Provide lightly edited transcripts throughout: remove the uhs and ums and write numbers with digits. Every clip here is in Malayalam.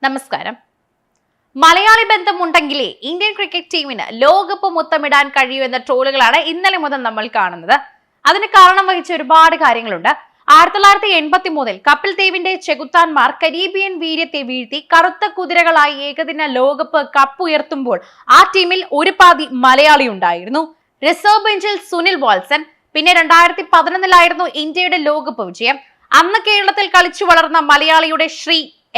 നമസ്കാരം. മലയാളി ബന്ധമുണ്ടെങ്കിലേ ഇന്ത്യൻ ക്രിക്കറ്റ് ടീമിന് ലോകകപ്പ് മുത്തമിടാൻ കഴിയൂ എന്ന ട്രോളുകളാണ് ഇന്നലെ മുതൽ നമ്മൾ കാണുന്നത്. അതിന് കാരണം വഹിച്ച ഒരുപാട് കാര്യങ്ങളുണ്ട്. 1983 കപിൽ ദേവിന്റെ ചെകുത്താന്മാർ കരീബിയൻ വീര്യത്തെ വീഴ്ത്തി കറുത്ത കുതിരകളായി ഏകദിന ലോകകപ്പ് കപ്പ് ഉയർത്തുമ്പോൾ ആ ടീമിൽ ഒരു പാതി മലയാളി ഉണ്ടായിരുന്നു. റിസർവ് ബെഞ്ചിൽ സുനിൽ വാത്സൻ. പിന്നെ 2011 ഇന്ത്യയുടെ ലോകകപ്പ് വിജയം. അന്ന് കേരളത്തിൽ കളിച്ചു വളർന്ന മലയാളിയുടെ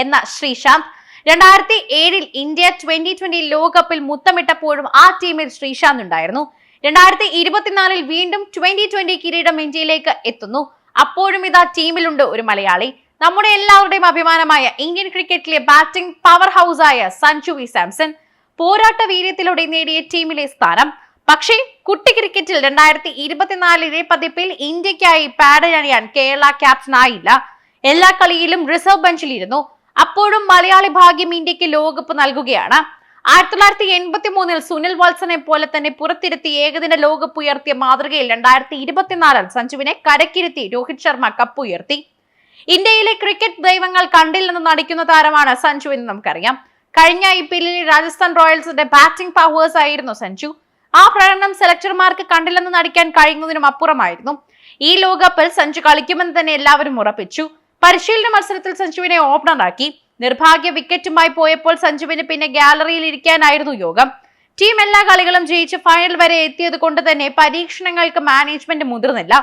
എന്ന ശ്രീശാന്ത്. 2007 ഇന്ത്യ T20 ലോകകപ്പിൽ മുത്തമിട്ടപ്പോഴും ആ ടീമിൽ ശ്രീശാന്ത് ഉണ്ടായിരുന്നു. 2024 വീണ്ടും T20 കിരീടം ഇന്ത്യയിലേക്ക് എത്തുന്നു. അപ്പോഴും ഇതാ ടീമിലുണ്ട് ഒരു മലയാളി. നമ്മുടെ എല്ലാവരുടെയും അഭിമാനമായ ഇന്ത്യൻ ക്രിക്കറ്റിലെ ബാറ്റിംഗ് പവർ ഹൗസായ സഞ്ജു വി സാംസൺ. പോരാട്ട വീര്യത്തിലൂടെ നേടിയ ടീമിലെ സ്ഥാനം. പക്ഷേ കുട്ടി ക്രിക്കറ്റിൽ 2024 പതിപ്പിൽ ഇന്ത്യക്കായി പാഡ് അണിയാൻ കേരള ക്യാപ്റ്റൻ ആയില്ല. എല്ലാ കളിയിലും റിസർവ് ബെഞ്ചിലിരുന്നു. അപ്പോഴും മലയാളി ഭാഗ്യം ഇന്ത്യക്ക് ലോകകപ്പ് നൽകുകയാണ്. 1983 സുനിൽ വാത്സനെ പോലെ തന്നെ പുറത്തിരുത്തി ഏകദിന ലോകകപ്പ് ഉയർത്തിയ മാതൃകയിൽ 2024 സഞ്ജുവിനെ കരക്കിരുത്തി രോഹിത് ശർമ്മ കപ്പ് ഉയർത്തി. ഇന്ത്യയിലെ ക്രിക്കറ്റ് ദൈവങ്ങൾ കണ്ടില്ലെന്ന് നടിക്കുന്ന താരമാണ് സഞ്ജു എന്ന് നമുക്കറിയാം. കഴിഞ്ഞ IPL രാജസ്ഥാൻ റോയൽസിന്റെ ബാറ്റിംഗ് പവേഴ്സ് ആയിരുന്നു സഞ്ജു. ആ പ്രകടനം സെലക്ടർമാർക്ക് കണ്ടില്ലെന്ന് നടിക്കാൻ കഴിയുന്നതിനും അപ്പുറമായിരുന്നു. ഈ ലോകകപ്പിൽ സഞ്ജു കളിക്കുമെന്ന് തന്നെ എല്ലാവരും ഉറപ്പിച്ചു. പരിശീലന മത്സരത്തിൽ സഞ്ജുവിനെ ഓപ്പണറാക്കി. നിർഭാഗ്യ വിക്കറ്റുമായി പോയപ്പോൾ സഞ്ജുവിന് പിന്നെ ഗാലറിയിൽ ഇരിക്കാനായിരുന്നു യോഗം. ടീം എല്ലാ കളികളും ജയിച്ച് ഫൈനൽ വരെ എത്തിയത് കൊണ്ട് തന്നെ പരീക്ഷണങ്ങൾക്ക് മാനേജ്മെന്റ് മുതിർന്നില്ല.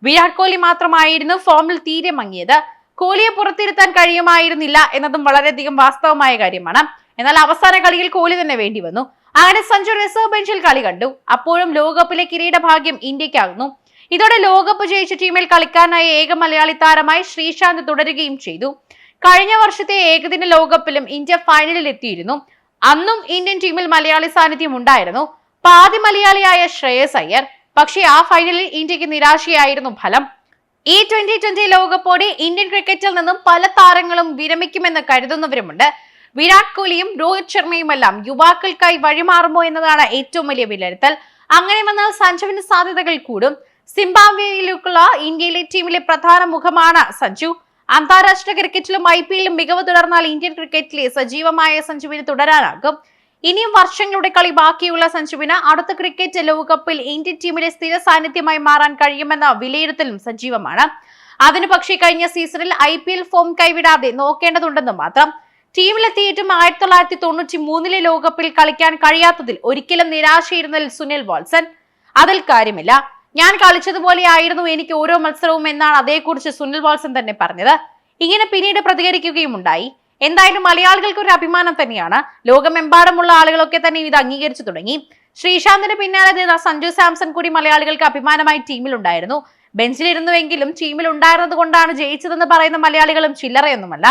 വിരാട് കോഹ്ലി മാത്രമായിരുന്നു ഫോമിൽ തീരെ മങ്ങിയത്. കോഹ്ലിയെ പുറത്തിരുത്താൻ കഴിയുമായിരുന്നില്ല എന്നതും വളരെയധികം വാസ്തവമായ കാര്യമാണ്. എന്നാൽ അവസാന കളിയിൽ കോഹ്ലി തന്നെ വേണ്ടി വന്നു. അങ്ങനെ സഞ്ജു റിസർവ് ബെഞ്ചിൽ കളി കണ്ടു. അപ്പോഴും ലോകകപ്പിലെ കിരീട ഭാഗ്യം ഇന്ത്യക്കാകുന്നു. ഇതോടെ ലോകകപ്പ് ജയിച്ച ടീമിൽ കളിക്കാനായ ഏക മലയാളി താരമായി ശ്രീശാന്ത് തുടരുകയും ചെയ്തു. കഴിഞ്ഞ വർഷത്തെ ഏകദിന ലോകകപ്പിലും ഇന്ത്യ ഫൈനലിൽ എത്തിയിരുന്നു. അന്നും ഇന്ത്യൻ ടീമിൽ മലയാളി സാന്നിധ്യം ഉണ്ടായിരുന്നു. പാതി മലയാളിയായ ശ്രേയസ് അയ്യർ. പക്ഷേ ആ ഫൈനലിൽ ഇന്ത്യക്ക് നിരാശയായിരുന്നു ഫലം. ഈ T20 ലോകകപ്പോടെ ഇന്ത്യൻ ക്രിക്കറ്റിൽ നിന്നും പല താരങ്ങളും വിരമിക്കുമെന്ന് കരുതുന്നവരുമുണ്ട്. വിരാട് കോഹ്ലിയും രോഹിത് ശർമ്മയുമെല്ലാം യുവാക്കൾക്കായി വഴിമാറുമോ എന്നതാണ് ഏറ്റവും വലിയ വിലയിരുത്തൽ. അങ്ങനെ വന്നാൽ സഞ്ജുവിന് സാധ്യതകൾ കൂടും. സിംബാബ്വേയിലേക്കുള്ള ഇന്ത്യയിലെ ടീമിലെ പ്രധാന മുഖമാണ് സഞ്ജു. അന്താരാഷ്ട്ര ക്രിക്കറ്റിലും IPLലും മികവ് തുടർന്നാൽ ഇന്ത്യൻ ക്രിക്കറ്റിലെ സജീവമായ സഞ്ജുവിന് തുടരാനാകും. ഇനിയും വർഷങ്ങളുടെ കളി ബാക്കിയുള്ള സഞ്ജുവിന് അടുത്ത ക്രിക്കറ്റ് ലോകകപ്പിൽ ഇന്ത്യൻ ടീമിലെ സ്ഥിര സാന്നിധ്യമായി മാറാൻ കഴിയുമെന്ന വിലയിരുത്തലും സജീവമാണ്. അതിനു പക്ഷേ കഴിഞ്ഞ സീസണിൽ IPL ഫോം കൈവിടാതെ നോക്കേണ്ടതുണ്ടെന്ന് മാത്രം. ടീമിലെത്തിയിട്ടും 1993 ലോകകപ്പിൽ കളിക്കാൻ കഴിയാത്തതിൽ ഒരിക്കലും നിരാശയിരുന്നതിൽ സുനിൽ വാത്സൻ. അതിൽ കാര്യമില്ല, ഞാൻ കളിച്ചതുപോലെ ആയിരുന്നു എനിക്ക് ഓരോ മത്സരവും എന്നാണ് അതേക്കുറിച്ച് സുനിൽ വാത്സൻ തന്നെ പറഞ്ഞത്. ഇങ്ങനെ പിന്നീട് പ്രതികരിക്കുകയും ഉണ്ടായി. എന്തായാലും മലയാളികൾക്ക് ഒരു അഭിമാനം തന്നെയാണ്. ലോകമെമ്പാടുമുള്ള ആളുകളൊക്കെ തന്നെ ഇത് അംഗീകരിച്ചു തുടങ്ങി. ശ്രീശാന്തിന് പിന്നാലെ സഞ്ജു സാംസൺ കൂടി മലയാളികൾക്ക് അഭിമാനമായി ടീമിലുണ്ടായിരുന്നു. ബെഞ്ചിലിരുന്നുവെങ്കിലും ടീമിൽ ഉണ്ടായിരുന്നത് കൊണ്ടാണ് ജയിച്ചതെന്ന് പറയുന്ന മലയാളികളും ചില്ലറയൊന്നുമല്ല.